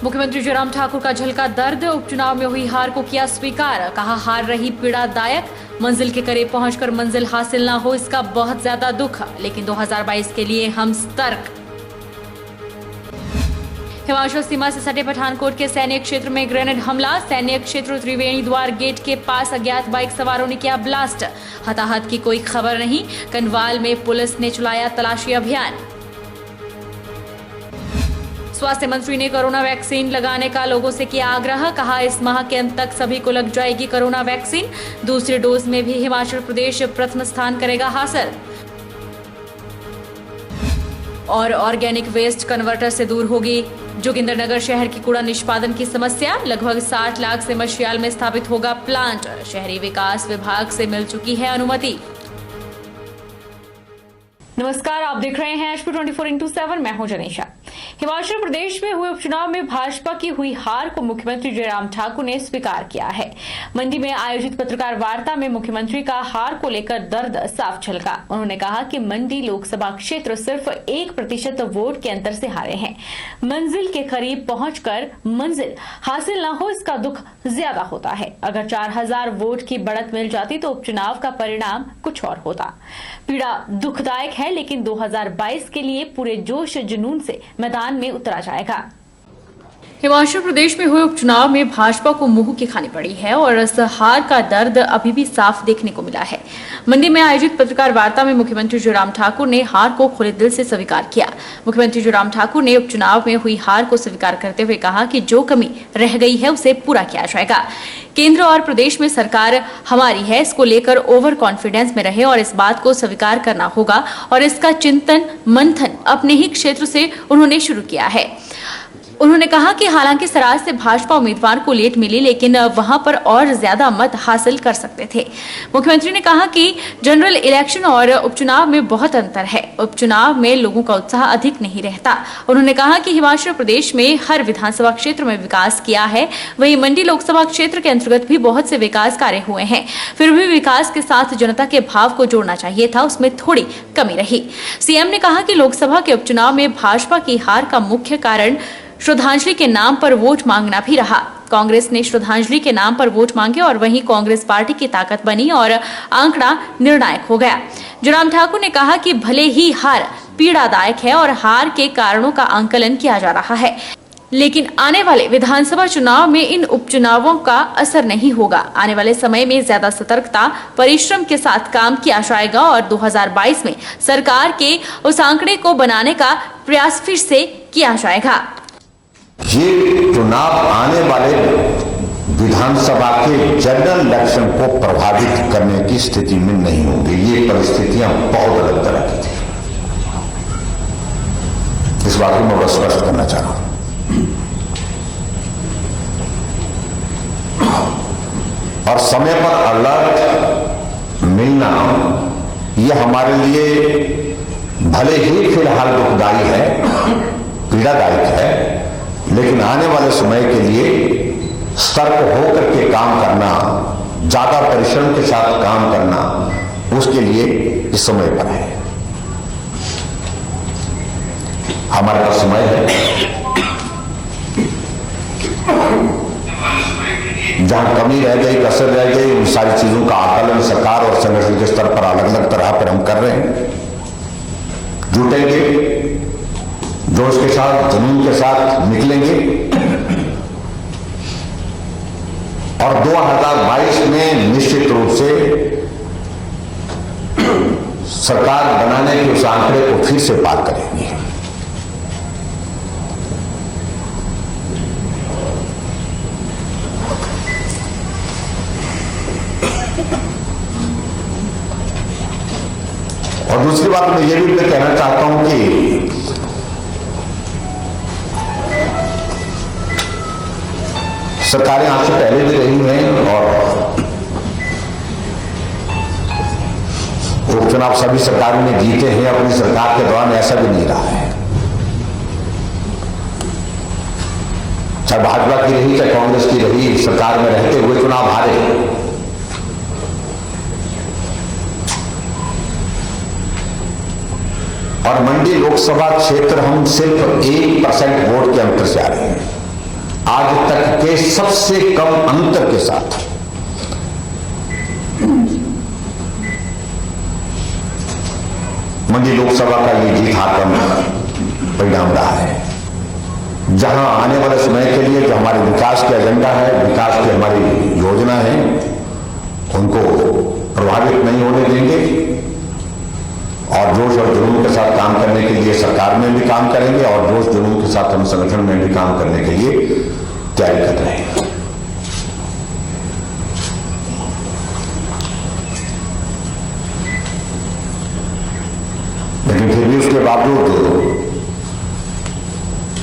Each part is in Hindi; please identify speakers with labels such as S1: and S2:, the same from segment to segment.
S1: मुख्यमंत्री जयराम ठाकुर का झलका दर्द, उपचुनाव में हुई हार को किया स्वीकार। कहा हार रही पीड़ादायक, मंजिल के करीब पहुंचकर मंजिल हासिल न हो इसका बहुत ज्यादा दुख, लेकिन 2022 के लिए हम सतर्क। हिमाचल सीमा से सटे पठानकोट के सैन्य क्षेत्र में ग्रेनेड हमला, सैन्य क्षेत्र त्रिवेणी द्वार गेट के पास अज्ञात बाइक सवारों ने किया ब्लास्ट। हताहत की कोई खबर नहीं, कनवाल में पुलिस ने चलाया तलाशी अभियान। स्वास्थ्य मंत्री ने कोरोना वैक्सीन लगाने का लोगों से किया आग्रह। कहा इस माह के अंत तक सभी को लग जाएगी कोरोना वैक्सीन। दूसरे डोज में भी हिमाचल प्रदेश प्रथम स्थान करेगा हासिल। और ऑर्गेनिक वेस्ट कन्वर्टर से दूर होगी जोगिंद्रनगर शहर की कूड़ा निष्पादन की समस्या। लगभग 60 लाख से मशियाल में स्थापित होगा प्लांट। शहरी विकास विभाग से मिल चुकी है अनुमति। नमस्कार, आप देख रहे हैं HP 24x7। मैं हूं जनीशा। हिमाचल प्रदेश में हुए उपचुनाव में भाजपा की हुई हार को मुख्यमंत्री जयराम ठाकुर ने स्वीकार किया है। मंडी में आयोजित पत्रकार वार्ता में मुख्यमंत्री का हार को लेकर दर्द साफ झलका। उन्होंने कहा कि मंडी लोकसभा क्षेत्र सिर्फ 1% वोट के अंतर से हारे हैं। मंजिल के करीब पहुंचकर मंजिल हासिल न हो इसका दुख ज्यादा होता है। अगर 4000 वोट की बढ़त मिल जाती तो उपचुनाव का परिणाम कुछ और होता। पीड़ा दुखदायक है, लेकिन 2022 के लिए पूरे जोश जुनून से मैदान में उतरा जाएगा। हिमाचल प्रदेश में हुए उपचुनाव में भाजपा को मुंह की खानी पड़ी है और इस हार का दर्द अभी भी साफ देखने को मिला है। मंडी में आयोजित पत्रकार वार्ता में मुख्यमंत्री जयराम ठाकुर ने हार को खुले दिल से स्वीकार किया। मुख्यमंत्री जयराम ठाकुर ने उपचुनाव में हुई हार को स्वीकार करते हुए कहा कि जो कमी रह गई है उसे पूरा किया जाएगा। केंद्र और प्रदेश में सरकार हमारी है, इसको लेकर ओवर कॉन्फिडेंस में रहे और इस बात को स्वीकार करना होगा। और इसका चिंतन मंथन अपने ही क्षेत्र से उन्होंने शुरू किया है। उन्होंने कहा कि हालांकि सराज से भाजपा उम्मीदवार को लीड मिली, लेकिन वहां पर और ज्यादा मत हासिल कर सकते थे। मुख्यमंत्री ने कहा कि जनरल इलेक्शन और उपचुनाव में बहुत अंतर है। उपचुनाव में लोगों का उत्साह अधिक नहीं रहता। उन्होंने कहा कि हिमाचल प्रदेश में हर विधानसभा क्षेत्र में विकास किया है, वहीं मंडी लोकसभा क्षेत्र के अंतर्गत भी बहुत से विकास कार्य हुए हैं। फिर भी विकास के साथ जनता के भाव को जोड़ना चाहिए था, उसमें थोड़ी कमी रही। सीएम ने कहा कि लोकसभा के उपचुनाव में भाजपा की हार का मुख्य कारण श्रद्धांजलि के नाम पर वोट मांगना भी रहा। कांग्रेस ने श्रद्धांजलि के नाम पर वोट मांगे और वहीं कांग्रेस पार्टी की ताकत बनी और आंकड़ा निर्णायक हो गया। जयराम ठाकुर ने कहा कि भले ही हार पीड़ादायक है और हार के कारणों का आंकलन किया जा रहा है, लेकिन आने वाले विधानसभा चुनाव में इन उपचुनावों का असर नहीं होगा। आने वाले समय में ज्यादा सतर्कता, परिश्रम के साथ काम किया जाएगा और 2022 में सरकार के उस आंकड़े को बनाने का प्रयास फिर से किया जाएगा।
S2: ये चुनाव आने वाले विधानसभा के जनरल इलेक्शन को प्रभावित करने की स्थिति में नहीं होंगे। ये परिस्थितियां बहुत अलग तरह की थी। इस बात को मैं स्पष्ट करना चाह रहा हूं। और समय पर अलर्ट मिलना यह हमारे लिए भले ही फिलहाल दुखदायी है, पीड़ादायक है, लेकिन आने वाले समय के लिए सतर्क होकर के काम करना, ज्यादा परिश्रम के साथ काम करना, उसके लिए इस समय पर है। हमारे पास समय है। जहां कमी रह गई, कसर रह गई, उन सारी चीजों का आकलन सरकार और संगठन के स्तर पर अलग अलग तरह पर हम कर रहे हैं। जुटेंगे, जोश के साथ, जुनून के साथ निकलेंगे और 2022 में निश्चित रूप से सरकार बनाने के उस आंकड़े को फिर से पार करेंगे। और दूसरी बात मैं ये भी कहना चाहता हूं कि सरकारें आपसे पहले भी रही हैं और उपचुनाव सभी सरकारों ने जीते हैं। अपनी सरकार के दौरान ऐसा भी नहीं रहा है। चाहे भाजपा की रही, चाहे कांग्रेस की रही, सरकार में रहते हुए चुनाव हारे। और मंडी लोकसभा क्षेत्र हम सिर्फ 1% वोट के अंतर से आ रहे हैं। आज तक के सबसे कम अंतर के साथ मंडी लोकसभा का ये जीत हार का परिणाम रहा है। जहां आने वाले समय के लिए जो हमारे विकास के एजेंडा है, विकास की हमारी योजना है, उनको प्रभावित नहीं होने देंगे और जोश और जुनून के साथ काम करने के लिए सरकार में भी काम करेंगे और जोश जुनून के साथ हम संगठन में भी काम करने के लिए तैयारी कर रहे हैं। लेकिन फिर भी उसके बावजूद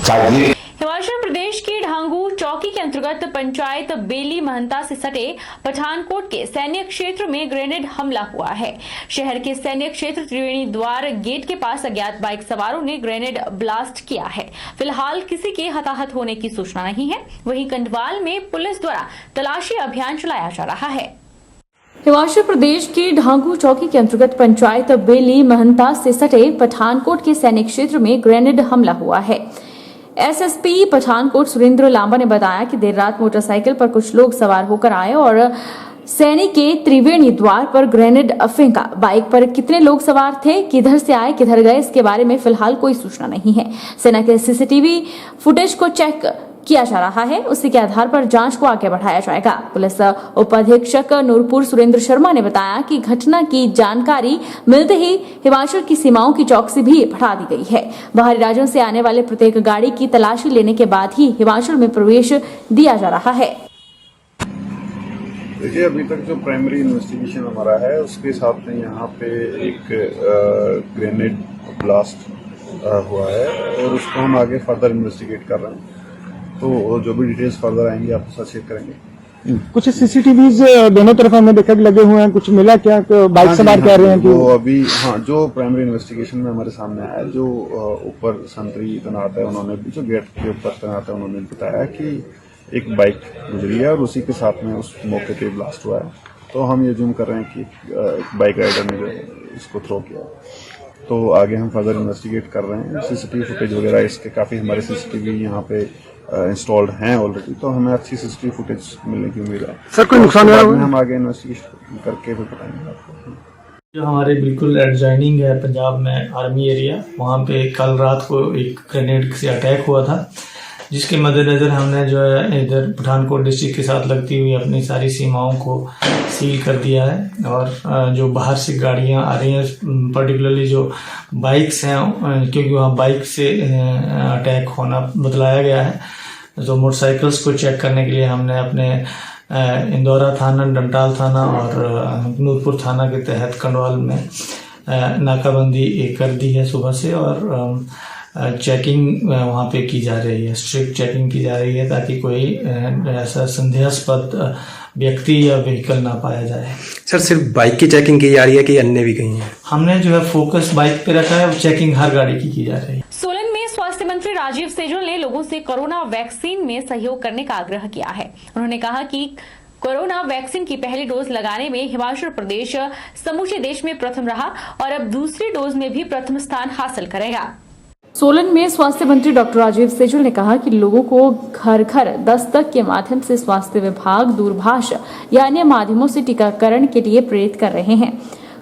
S2: चाहिए।
S1: हिमाचल प्रदेश के ढांगू चौकी के अंतर्गत पंचायत बेली महंता से सटे पठानकोट के सैन्य क्षेत्र में ग्रेनेड हमला हुआ है। शहर के सैन्य क्षेत्र त्रिवेणी द्वार गेट के पास अज्ञात बाइक सवारों ने ग्रेनेड ब्लास्ट किया है। फिलहाल किसी के हताहत होने की सूचना नहीं है। वहीं कंडवाल में पुलिस द्वारा तलाशी अभियान चलाया जा रहा है। हिमाचल प्रदेश के ढांगू चौकी के अंतर्गत पंचायत बेली महंता से सटे पठानकोट के सैनिक क्षेत्र में ग्रेनेड हमला हुआ है। एसएसपी पठानकोट सुरेंद्र लांबा ने बताया कि देर रात मोटरसाइकिल पर कुछ लोग सवार होकर आए और सैनिक के त्रिवेणी द्वार पर ग्रेनेड फेंका। बाइक पर कितने लोग सवार थे, किधर से आए, किधर गए, इसके बारे में फिलहाल कोई सूचना नहीं है। सेना के सीसीटीवी फुटेज को चेक किया जा रहा है, उसी के आधार पर जांच को आगे बढ़ाया जाएगा। पुलिस उपाधीक्षक नूरपुर सुरेंद्र शर्मा ने बताया कि घटना की जानकारी मिलते ही हिमाचल की सीमाओं की चौकसी भी बढ़ा दी गई है। बाहरी राज्यों से आने वाले प्रत्येक गाड़ी की तलाशी लेने के बाद ही हिमाचल में प्रवेश दिया जा रहा है।
S3: देखिए, अभी तक जो प्राइमरी इन्वेस्टिगेशन हमारा है उसके साथ में यहाँ पे एक ग्रेनेड ब्लास्ट हुआ है और उसको हम आगे फर्दर इन्वेस्टिगेट कर रहे हैं। तो जो भी डिटेल्स फर्दर आएंगे आपके साथ शेयर करेंगे।
S4: कुछ सीसीटीवीज दोनों तरफ हमने देखा कि लगे हुए हैं, कुछ मिला क्या? बाइक सवार कह रहे हैं कि
S3: वो अभी जो प्राइमरी इन्वेस्टिगेशन में हमारे सामने आया, जो ऊपर संतरी तैनात है उन्होंने भी, जो गेट के ऊपर तैनात है उन्होंने बताया कि एक बाइक गुजरी है और उसी के साथ में उस मौके पे ब्लास्ट हुआ है। तो हम ये जूम कर रहे हैं कि एक बाइक राइडर ने जो इसको थ्रो किया। तो आगे हम फर्दर इन्वेस्टिगेट कर रहे हैं। सीसीटीवी फुटेज वगैरह इसके काफी हमारे सीसीटीवी यहाँ पे इंस्टॉल्ड हैं ऑलरेडी, तो हमें अच्छी सीसीटीवी फुटेज मिलने की उम्मीद है।
S4: सर कोई नुकसान हुआ?
S3: हम आगे इन्वेस्टिगेशन करके फिर बताएंगे आपको।
S5: जो हमारे बिल्कुल एडजॉइनिंग है पंजाब में आर्मी एरिया, वहाँ पे कल रात को एक ग्रेनेड से अटैक हुआ था, जिसके मद्देनज़र हमने जो है इधर पठानकोट डिस्ट्रिक्ट के साथ लगती हुई अपनी सारी सीमाओं को सील कर दिया है। और जो बाहर से गाड़ियाँ आ रही हैं, पर्टिकुलरली जो बाइक्स हैं, क्योंकि वहाँ बाइक से अटैक होना बतलाया गया है, तो मोटरसाइकिल्स को चेक करने के लिए हमने अपने इंदौरा थाना, डंटाल थाना और नूरपुर थाना के तहत कंडवाल में नाकाबंदी कर दी है सुबह से। और चेकिंग वहाँ पे की जा रही है, स्ट्रिक्ट चेकिंग की जा रही है, ताकि कोई ऐसा संदेहास्पद व्यक्ति या व्हीकल ना पाया जाए।
S6: सर, सिर्फ बाइक की चेकिंग की जा रही है कि अन्य भी कहीं है?
S5: हमने जो है फोकस बाइक पे रखा है, चेकिंग हर गाड़ी की जा रही है।
S1: सोलन में स्वास्थ्य मंत्री राजीव सैजल ने लोगों से कोरोना वैक्सीन में सहयोग करने का आग्रह किया है। उन्होंने कहा कि कोरोना वैक्सीन की पहली डोज लगाने में हिमाचल प्रदेश समूचे देश में प्रथम रहा और अब दूसरी डोज में भी प्रथम स्थान हासिल करेगा। सोलन में स्वास्थ्य मंत्री डॉक्टर राजीव सैजल ने कहा कि लोगों को घर घर दस्तक के माध्यम से स्वास्थ्य विभाग दूरभाष या अन्य माध्यमों से टीकाकरण के लिए प्रेरित कर रहे हैं।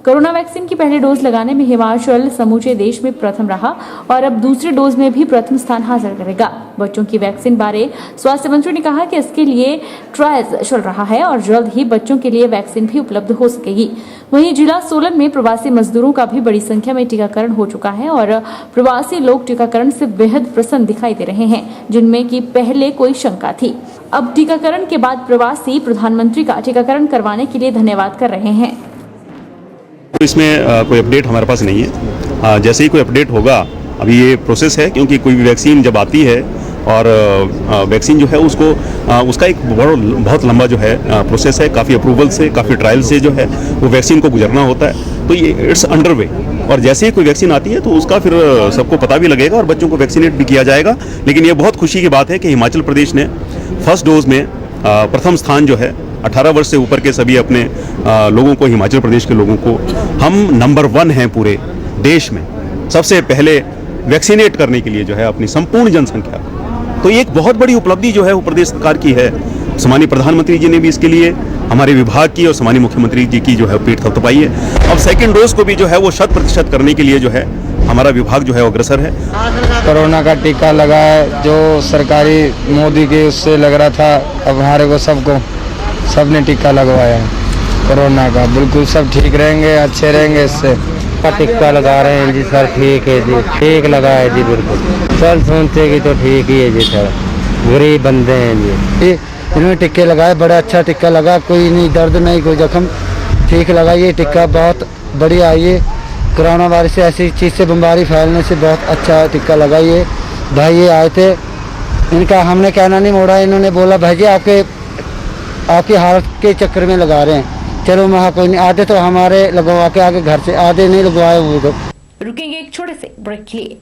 S1: कोरोना वैक्सीन की पहली डोज लगाने में हिमाचल समूचे देश में प्रथम रहा और अब दूसरे डोज में भी प्रथम स्थान हासिल करेगा। बच्चों की वैक्सीन बारे स्वास्थ्य मंत्री ने कहा कि इसके लिए ट्रायल्स चल रहा है और जल्द ही बच्चों के लिए वैक्सीन भी उपलब्ध हो सकेगी। वहीं जिला सोलन में प्रवासी मजदूरों का भी बड़ी संख्या में टीकाकरण हो चुका है और प्रवासी लोग टीकाकरण से बेहद प्रसन्न दिखाई दे रहे हैं, जिनमें कि पहले कोई शंका थी। अब टीकाकरण के बाद प्रवासी प्रधानमंत्री का टीकाकरण करवाने के लिए धन्यवाद कर रहे हैं।
S7: तो इसमें कोई अपडेट हमारे पास नहीं है। जैसे ही कोई अपडेट होगा, अभी ये प्रोसेस है, क्योंकि कोई भी वैक्सीन जब आती है और वैक्सीन जो है उसको उसका एक बहुत लंबा जो है प्रोसेस है, काफ़ी अप्रूवल से, काफ़ी ट्रायल से जो है वो वैक्सीन को गुजरना होता है। तो ये इट्स अंडर वे, और जैसे ही कोई वैक्सीन आती है तो उसका फिर सबको पता भी लगेगा और बच्चों को वैक्सीनेट भी किया जाएगा। लेकिन ये बहुत खुशी की बात है कि हिमाचल प्रदेश ने फर्स्ट डोज में प्रथम स्थान जो है 18 वर्ष से ऊपर के सभी अपने लोगों को, हिमाचल प्रदेश के लोगों को हम नंबर 1 हैं पूरे देश में सबसे पहले वैक्सीनेट करने के लिए जो है अपनी संपूर्ण जनसंख्या। तो ये एक बहुत बड़ी उपलब्धि जो है वो प्रदेश सरकार की है। सम्मानीय प्रधानमंत्री जी ने भी इसके लिए हमारे विभाग की और सम्मानीय मुख्यमंत्री जी की जो है पीठ थपथपाई है। अब सेकंड डोज को भी जो है वो 100% करने के लिए जो है हमारा विभाग जो है वो अग्रसर है।
S8: कोरोना का टीका लगा है जो सरकारी मोदी के उससे लग रहा था, अब हमारे को सबने टीका लगवाया है कोरोना का। बिल्कुल सब ठीक रहेंगे, अच्छे रहेंगे इससे। टीका लगा रहे हैं जी सर, ठीक है जी, ठीक लगा है जी, बिल्कुल सर सुनते कि तो ठीक ही है जी सर, गरीब बंदे हैं जी। इन्होंने टिक्के लगाए, बड़ा अच्छा टिक्का लगा, कोई नहीं दर्द नहीं कोई जख्म, ठीक लगा। ये टिक्का बहुत बढ़िया, ये कोरोना वायरस से ऐसी चीज़ से बीमारी फैलने से बहुत अच्छा टिक्का लगा। ये भाई ये आए थे, इनका हमने कहना नहीं मोड़ा, इन्होंने बोला भाई जी आपकी हालत के चक्कर में लगा रहे हैं, चलो वहाँ कोई नहीं, आधे तो हमारे लगवा के आगे घर से, आधे नहीं लगवाए हुए।
S1: रुकेंगे एक छोटे से ब्रेक के लिए।